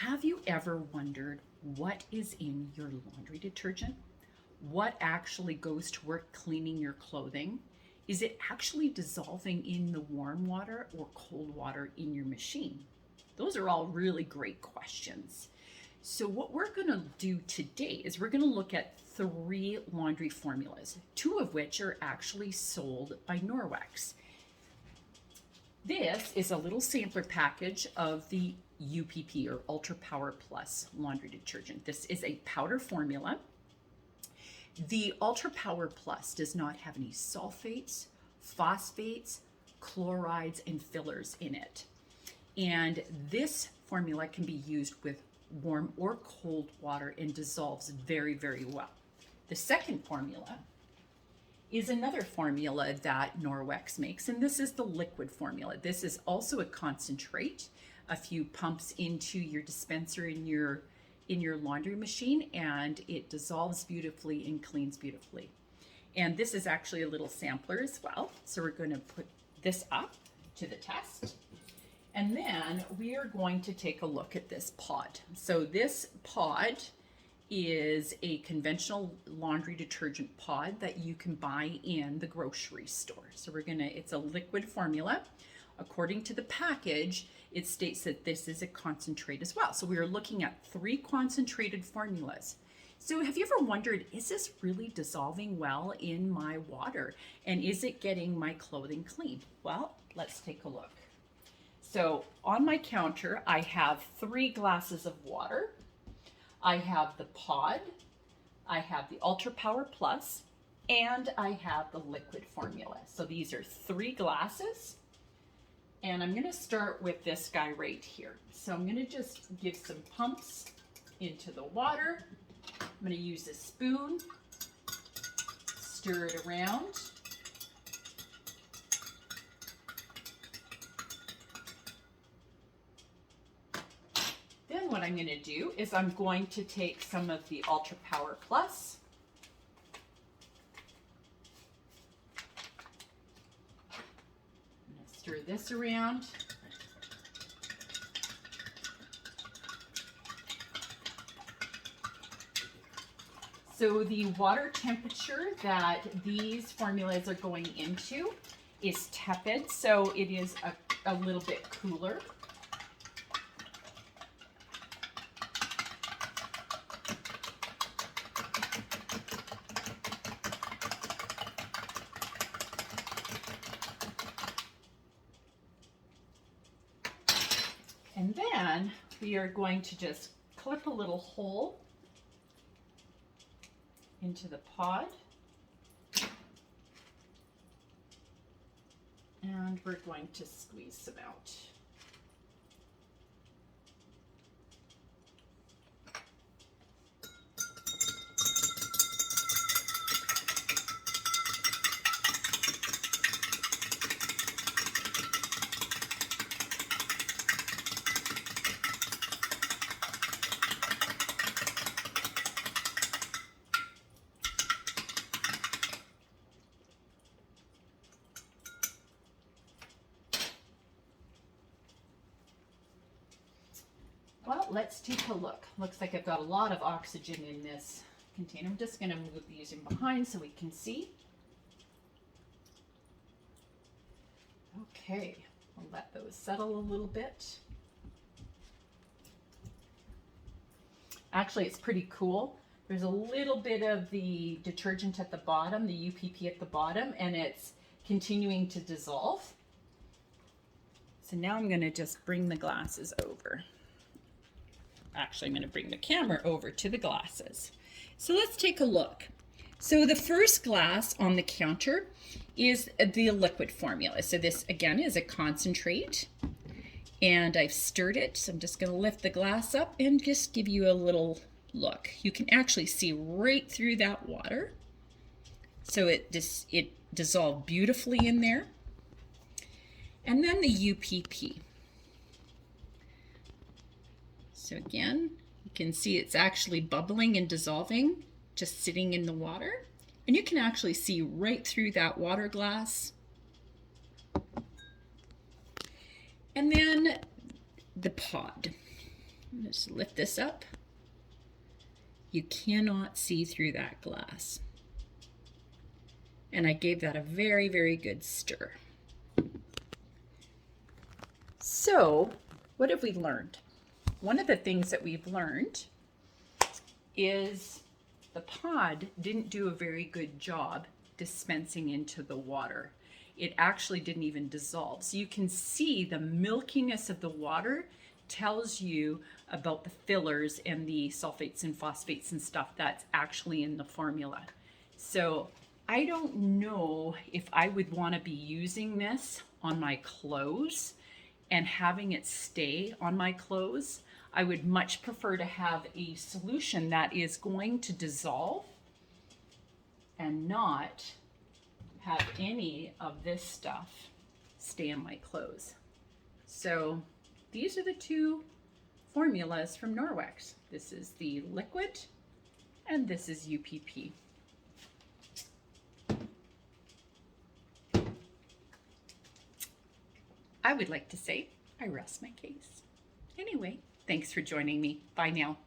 Have you ever wondered what is in your laundry detergent? What actually goes to work cleaning your clothing? Is it actually dissolving in the warm water or cold water in your machine? Those are all really great questions. So what we're going to do today is we're going to look at 3 laundry formulas, 2 of which are actually sold by Norwex. This is a little sampler package of the UPP, or Ultra Power Plus laundry detergent. This is a powder formula. The Ultra Power Plus does not have any sulfates, phosphates, chlorides, and fillers in it. And this formula can be used with warm or cold water and dissolves very, very well. The second formula is another formula that Norwex makes, and this is the liquid formula. This is also a concentrate, a few pumps into your dispenser in your laundry machine, and it dissolves beautifully and cleans beautifully. And this is actually a little sampler as well. So we're going to put this up to the test. And then we are going to take a look at this pod. So this pod is a conventional laundry detergent pod that you can buy in the grocery store. So it's a liquid formula. According to the package, it states that this is a concentrate as well. So we are looking at 3 concentrated formulas. So have you ever wondered, is this really dissolving well in my water? And is it getting my clothing clean? Well, let's take a look. So on my counter, I have 3 glasses of water. I have the pod, I have the Ultra Power Plus, and I have the liquid formula. So these are 3 glasses. And I'm going to start with this guy right here. So I'm going to just give some pumps into the water. I'm going to use a spoon, stir it around. Then what I'm going to do is I'm going to take some of the Ultra Power Plus. Stir this around. So the water temperature that these formulas are going into is tepid, so it is a little bit cooler. And then we are going to just clip a little hole into the pod. And we're going to squeeze some out. Well, let's take a look. Looks like I've got a lot of oxygen in this container. I'm just going to move these in behind so we can see. Okay, we'll let those settle a little bit. Actually, it's pretty cool. There's a little bit of the detergent at the bottom, the UPP at the bottom, and it's continuing to dissolve. So now I'm going to just bring the glasses over. Actually, I'm going to bring the camera over to the glasses. So let's take a look. So the first glass on the counter is the liquid formula. So this again is a concentrate, and I've stirred it. So I'm just going to lift the glass up and just give you a little look. You can actually see right through that water. So it dissolved beautifully in there. And then the UPP. So again, you can see it's actually bubbling and dissolving, just sitting in the water. And you can actually see right through that water glass. And then the pod. Just lift this up. You cannot see through that glass. And I gave that a very, very good stir. So, what have we learned? One of the things that we've learned is the pod didn't do a very good job dispensing into the water. It actually didn't even dissolve. So you can see the milkiness of the water tells you about the fillers and the sulfates and phosphates and stuff that's actually in the formula. So I don't know if I would want to be using this on my clothes and having it stay on my clothes. I would much prefer to have a solution that is going to dissolve and not have any of this stuff stay on my clothes. So these are the two formulas from Norwex. This is the liquid and this is UPP. I would like to say I rest my case. Anyway, thanks for joining me. Bye now.